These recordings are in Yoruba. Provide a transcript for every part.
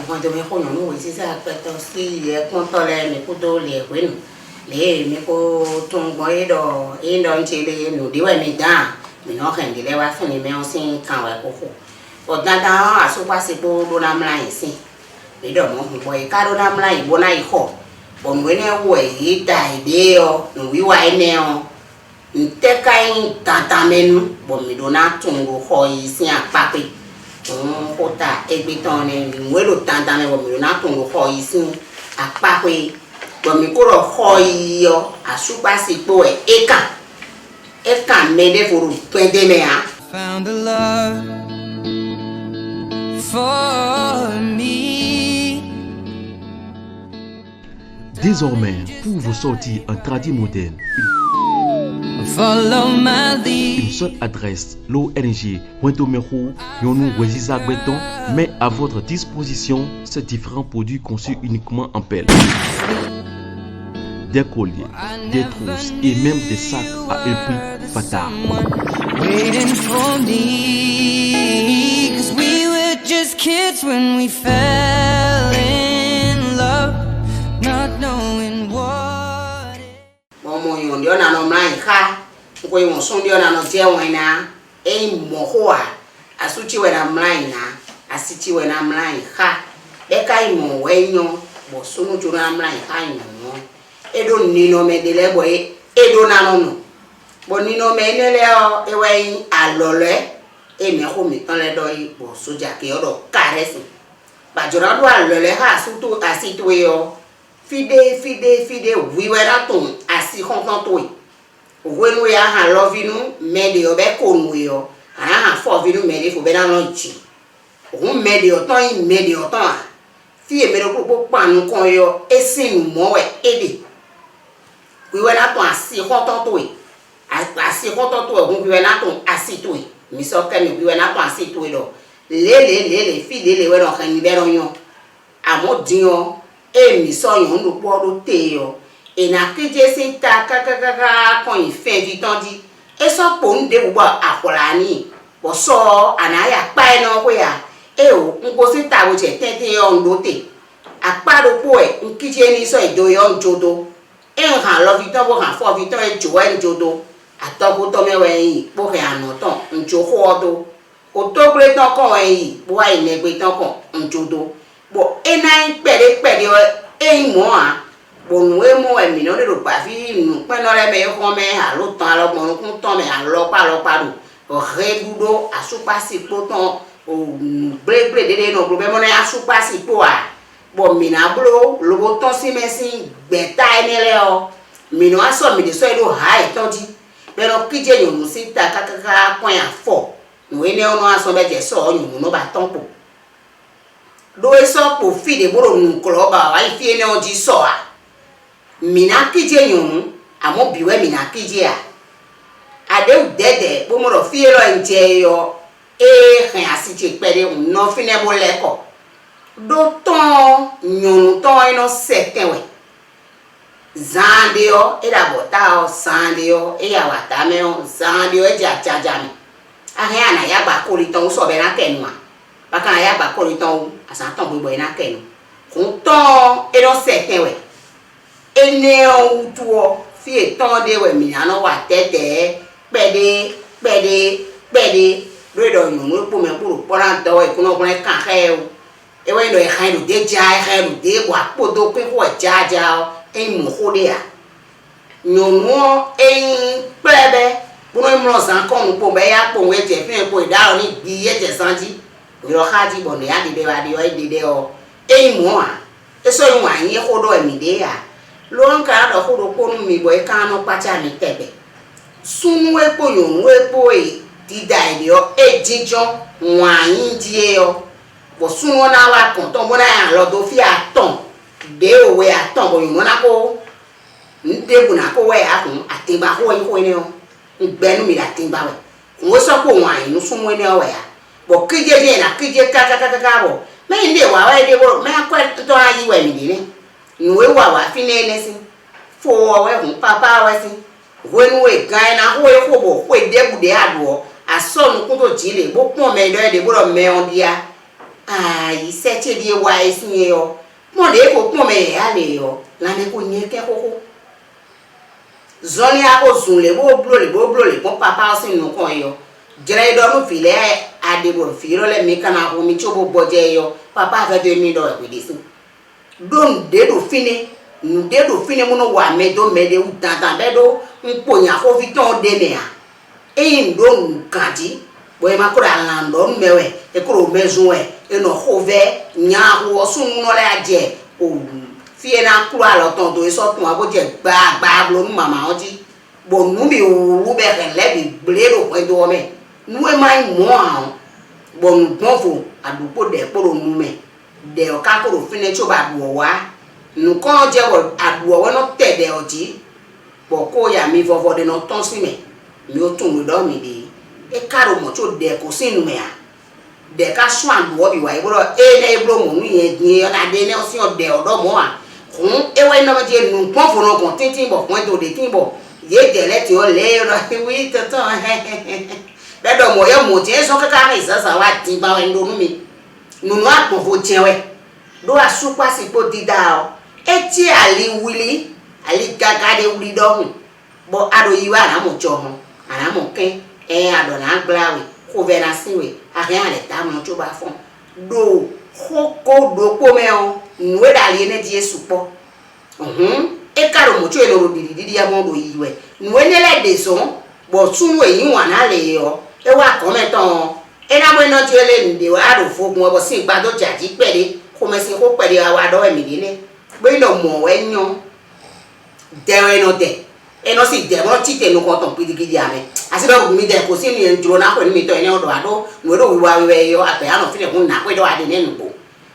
Quando me conhece, não existe a questão se é controle me cuidou le bueno le me co tongo indo anchele no diwa me da me no kan de lewa fun me on sin kan wa koko o dada aso pa se bo do na mla yin me do mo bo e ka do na mla yin bo na iko bo me ne wo e da ide o no wi wa ene o nte kai tata menu bo me do na tungo ho yi sin apape kota egbetone mwelo tanda me bo mi na tun lo ho isin apape bo mi ko ro ho iyo asupa sipo eka mede for twende me a found a love for me. Désormais, pour vos sorties en tradi moderne, Follow my lead. une seule adresse, l'ONG Wentomero Yonou Weziza Gbeton met à votre disposition ces différents produits conçus uniquement en pelle. Des colliers, des trousses et même des sacs à un prix fatal. Waiting for me, 'cause we were just kids when we fell in love, not knowing what mo yo ndio na no mlan ka ko yo so ndio na no je won na mo ho a asuchi we na mlan na asichi we na mlan ka be kai mo we nyo bo so no ju na mlan ka nyo edo ni no me de le bo edo na no no bo ni no me ne le o e we alole e me ho mi tan le do yi bo soja ke odo karesi ba jora do alole ha su tu asitu yo fide wiwe na ton asi kontan to yi wenu ya ha lovinu mede obe konu yo ana ha fo vinu mede fo be na no ji ohun mede otan yi mede otan a fi e mede popo panu kon yo esinu mo we ede wiwe na ton asi kontan to yi asi kontan to ohun wiwe na ton asi to yi mi so ke mi wiwe na ton asi to yi lo le fi le we no kan ni be ron yo amodin yo mi so yon lo podo te yo e na keje se ta ka kon ife vitan di e so po nde wo akola ni bo so anaya pa e no ko ya e o nko se ta wo je tete yo ndo te aparo po e nkije ni so ido yo njodo e han lo vitan bo han fo vitan e jo e njodo atoko to mewe yi bo ke anoton njo ho do o to gbe ton kon yi bo ai ne gbe ton kon njodo bo enai pere mo a bo nu e mo e mi no le ro pa fi nu pe no le me ko me ha lo tan lo mo kun ton me ha lo pa do o re dudo asupa si po ton o bre de no bo be mo na asupa si po a bo mi na blo lo bo ton si me si gbeta ene le o mi no aso mi de so e do ha e ton di pero kije yo nu si ta ka kon ya fo nu ene ono aso be je so yo no ba ton po do eso po fi de boro nu kloba wa fi ene oji so a mina kije yun amo biwe mina kije a ade dede bo mo ro fi elo nje yo rin asije pere no fi ne bo leko do ton yun ton eno sekenwe zandio e da bota o sandio e ya wata me o zandio e ja jaja mi ahe ana ya gba ko ri ton so be na kenu a baka ya gba ko ri ton asan ton gbogbo ina kenu kun ton eno sekenwe ene o tuo fi eton de we mi ana wa tete pede do do yun po me puro pora do e kuno kun kan he o e we do e kan do de ja e do de wa podo pe ko jaja o e mo hode a nyono en plebe buno mo san kon po be ya po we je fin po da o ni bi ye je sanji ro haji bo ne ya de wa de o de o e mo a e so yin wa yin hodo e mi de a lo nka do hodo ko nu mi bo e kan no pacha mi tebe sunu e po yun we po e di da ile o e jijo wa yin die o bo sunu na wa kon to mo na ya lo do fi aton de o we aton bo yun na ko de buna ko we akun atimba ho ni o ngbenu mi atimba we wo so ko wan inu sunwo ni o we ya bo kije de na kije ka bo me nde wa we de bo me akwa to ayi we mi ni nwe wa fi ne ne si fo we hun papa we si when we gan na ho e ko bo we de bu de ado asonu ko to jile bo pon me do de bo ro me on dia ai se che di wa isi yo mo de ko pon me ya le yo la me ko nye ke koko zoni ako zunle bo blo le pon papa si nu kon yo jere do no file ade bo firo le mi kana ko mi chobo boje yo papa fa de mi do e de si don de do fini nu de do fini mo no wa me do me de utan be do npo nya ko fi ton de me a e ndo nkadi bo e ma ko ra lando mewe e ko mezu e no ho ve nya ho sun no le aje o fi na kuro alo ton do so tun aboje gba blo nu mama oji bo nu mi o be kan le bi blero ko do me nu e mai mo an bo ngbon fo adupo de poro nu me de o ka ko fi ne cho ba bu wa nu ko je wo adu wo no te de oji bo ko ya mi fofo de no ton si me mi o tun do mi de e karo mo cho de ko sinu me a de ka so adu wo bi wa ibro e na ibro mo nu ye din na de ne o si o de odo mo a kun e we no ma je nu pon fo no kon tintin bo pon to de tin bo ye de le ti o le ro wi to to be do mo ye mo ti e so ka ka ri sa wa tin ba we ndo nu mi nunu apon fo jewe do asupa si po dida o eti ali wili ali gaga de wili do bo ado yiwa na mo chomo ana mo ken ado na glawe ko vera siwe arien ale ta mo to ba fon do hoko do po me o nwe dali ne die supo e karo mo cho e lo didi ya mo do yiwe nwe ne le de so bo tunu e yin wa na le yo e wa comment on e na mo no jele nde wa ado fogun obo sin gba do jaji pere ko me sin ko pere wa do e mi ni gbe no mo we yan de no de e no si de mo ti te no ko ton pidigidi ame asi be ko mi de ko sin ni njuro na ko ni mi to ene odo ado no do wi wa we yo ape ano fi ne kun na ko do ade ne nubo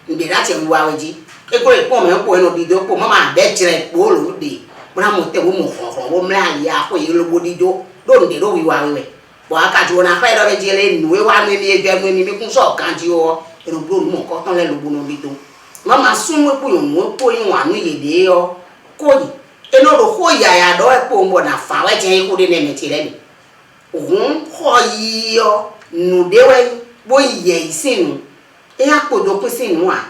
nde na che wi wa we ji e ko e po me po eno dido po mama be jire po lo de mo na mo te wo mo fon wo mla ya ko yi lo bodido do nde do wi wa we bo aka ju na fa do be jele nu we wa mi eje mu mi kun so kan ji o eno bro mo ko ton le lo bono dido mama sun we po yo mo po yin wa nu ye de yo ko yi eno do ho ya do e po mbo na fa we je ko de ne me ti le ni ohun ho yi yo nu de we bo ye isinu e apodo pe sinu a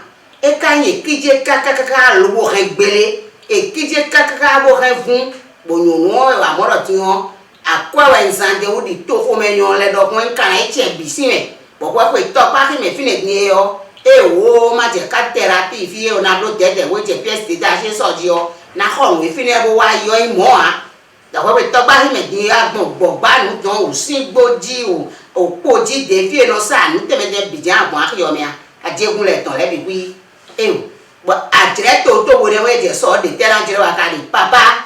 e kanye kije kakaka lo wo re gbele e kije kakaka bo re fun bo nyonu e wa moro ti won akwa wa nzande wo di to fo me nyon le do kun kan e che bi si me bo kwa pe to pa ki me fine ni yo e wo ma je ka therapy fi e na do dede wo je pst da se so ji o na ho we fine bo wa yo imo a da kwa pe to pa ki me ni agbon gbogba nu don o si gboji o poji de fi e no sa nu te me de bi jan agbon akiyo mi a ajegun le ton le bi wi e bo adre to wo ne we je so de tera jere wa ka di papa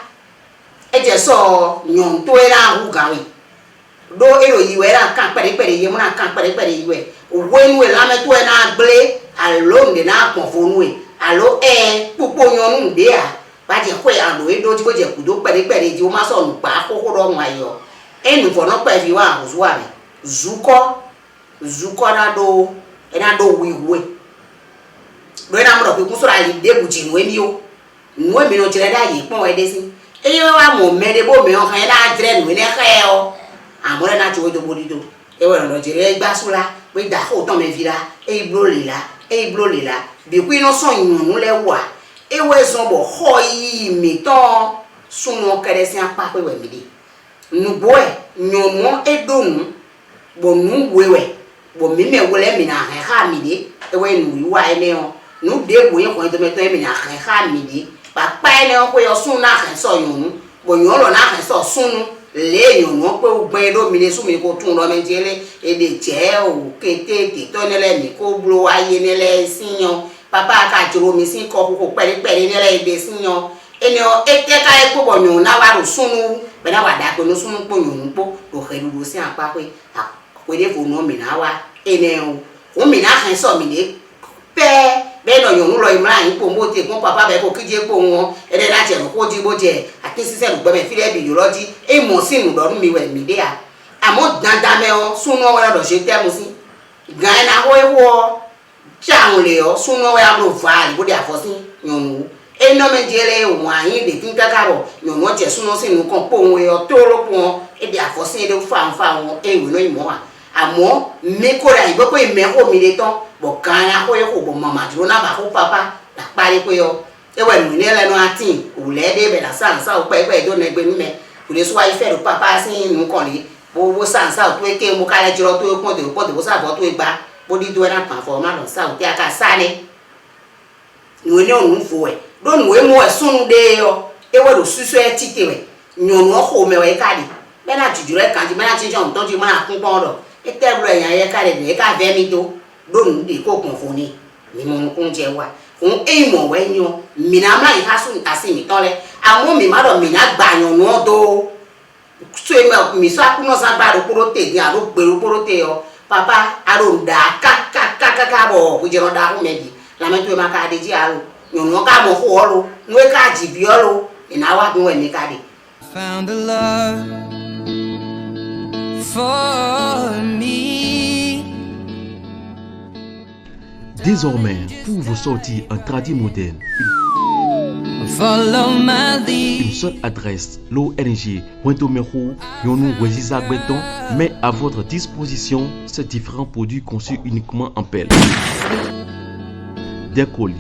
e je so nyon to era hu gawe do ero yiwe ra kan pere ye mo na kan pere yiwe o wenu e la me to na gble alo nde na pon fonu e alo pupo nyonu nde a ba je ko ya lo e do ti ko je kudo pere ji o ma so nu pa koko do mo ayo enu fo no pa fi wa huzu wa zuko na do wiwe do na mo do pe kun so ra yi de bu ji nu emi o nu emi no jere da yi pon e de sin e wa mo mere bo me o kan da jere nu ne ka o amore na ti wo do bodido e wa no jere gba sula pe da ko ton me vira e blo le la bi ku ino so yun le wa e we so bo ho yi mi ton suno kere si apa pe we mi di nu bo e nyomo e do nu bo nu wewe bo mi me wole mi na ha mi di e we nu wa e ne o nu de bo yin ko to me to mi na ha mi di papa ene ko yo sun na kan so yun bo yun lo na kan so sunu le yun won pe ogben do mi le su mi ko tun lo me jele e de je o kete ti to ne le mi ko blo aye ne le sinyan papa ka joro mi sin ko pere ne le de sinyan ene o ete ka e po bo yun na wa ro sunu be na wa da ko no sunu po yun po do he lu si apa pe de fo no mi na wa ene o mi na kan so mi de pé bẹ́ẹ̀ náà yòówù lọ ìmúra yìí pò ń bó tè kún pàpà bẹ́ẹ̀ kó kíjé pò wọn ẹ̀rẹ́ láti ẹ̀rù kó jí bó jẹ àti sísẹ́ lùgbẹ́mẹ̀ fílẹ̀ bì yòlọ́jí èèmọ̀ sí ìnù lọ́dún mi wẹ̀ mí dé à àmọ́ dandan mẹ́ ọ súnú ọwọ́ yàtọ̀ ṣe tẹ́mu sí gan ẹ̀ náà wọ́n wọ́ tí àwọn lè ọ súnú ọwọ́ yàtọ̀ fà á ìbúdí àfọ́sí yòówù ẹ̀ náà méjèlé òun àyín lè kí n kákàrọ̀ yòówù ọ̀jẹ̀ súnú sí ìnù kan pò wọn ẹ̀ tó lóko wọn èdè àfọ́sí èdè fà wọn èèwì náà ìmọ̀ wà àmọ́ mi kóra ìgbẹ́ pé ìmẹ́kọ̀ mi lè tán bọ̀ kan ya kó yẹ kó bọ̀ mọ̀mọ́ àdúró náà bá kó papa là parí pé yọ ewé nù ní ẹlẹ́nu àti òwúlẹ̀ dé bẹ̀rẹ̀ sàǹsà ó pẹ́ pẹ́ ìdóná ẹgbẹ́ mímẹ́ kò lè sọ ayífẹ́ ló papa sí inú kan lè owó sàǹsà tó yẹ ké mu kálẹ̀ jírọ tó yẹ pọ́ǹdé bó sàbọ̀ tó yẹ gbá bó dídó ẹ̀ náà pàn fọ́ má lọ sá òkè àká sáni ìwé ní òun fò ẹ̀ lónìí ìwé mú ẹ̀ súnú dé yọ ewé ló súsú ẹ̀ títè rẹ̀ nyònú ọkọ̀ mẹ́wẹ́ káàdì bẹ́ẹ̀ náà jùjú rẹ̀ kàǹtì bẹ́ẹ̀ náà ti jọ̀ ntọ́jú mọ́ àkún pọ́n rọ̀ ẹ̀ tẹ́lẹ̀ ẹ̀yàn ayẹ káàdì rẹ̀ ká fẹ́ mi tó lónìí de kó kún fún ni ni mo kún jẹ wa fún èèmọ̀ wẹ́ yan mìíràn máa yí kásùn ìtàsí mi tán lẹ àwọn mìíràn dọ̀ mìíràn gbàyàn náà tó so mi sọ akúnná sábà ló kúrò tè ní àló gbèrú kúrò tè yọ papa àló dà kákákáká bọ̀ òjìrán dà kún mẹ́bi làmẹ́tò ẹ̀ máa ká adé jí àló yòòyàn ká mọ̀ fún ọ ló níwé ká jìbì ọ ló ìnáwó àdúgbò ẹ̀ ní ká dé. Found a love for me. Désormais, pour vos sorties en tradit moderne, Follow my lead. une seule adresse, l'ONG Wentomeho Yonou Weziza Gbeton met à votre disposition ces différents produits conçus uniquement en pelle. Des colliers,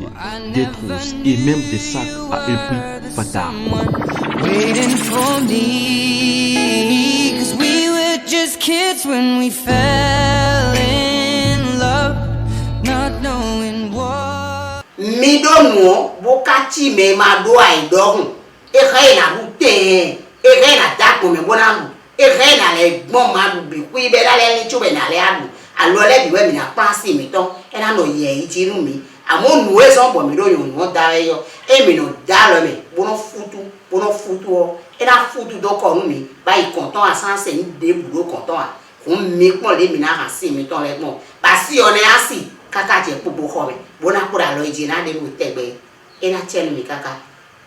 des trousses et même des sacs à un prix fatal. Waiting for me, 'cause we were just kids when we fell in love, not knowing what. Mi dono bokati me ma do ai dohun e khay na bu ten e khay na da ko me bona bu e khay na le gbon ma bu bi ku ibe la le ni chu be na le abu alo le bi we mi na pa si mi ton e na no ye yi ti nu mi amo nu e so bo mi do yo no da e yo e mi no da lo me bono futu o e na futu do ko nu mi ba i konton asan se ni de bu do konton a kun mi pon le mi na ha si mi ton le gbon ba si o ne asi kaka je popo ho me bona kura lo ije na de mu tegbe e na chenu mi kaka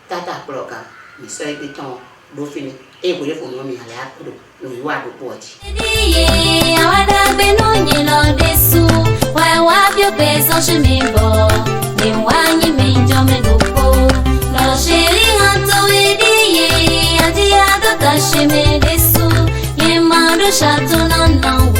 tata ploka mi so e ton do fini e ko le fo no mi ale akodo no iwa do poji Diye awada benu nyilo desu wa wa bio peso shimbo ni wanyi minjo medupo no shiri hato diye adi ado tashime desu ye mando shato no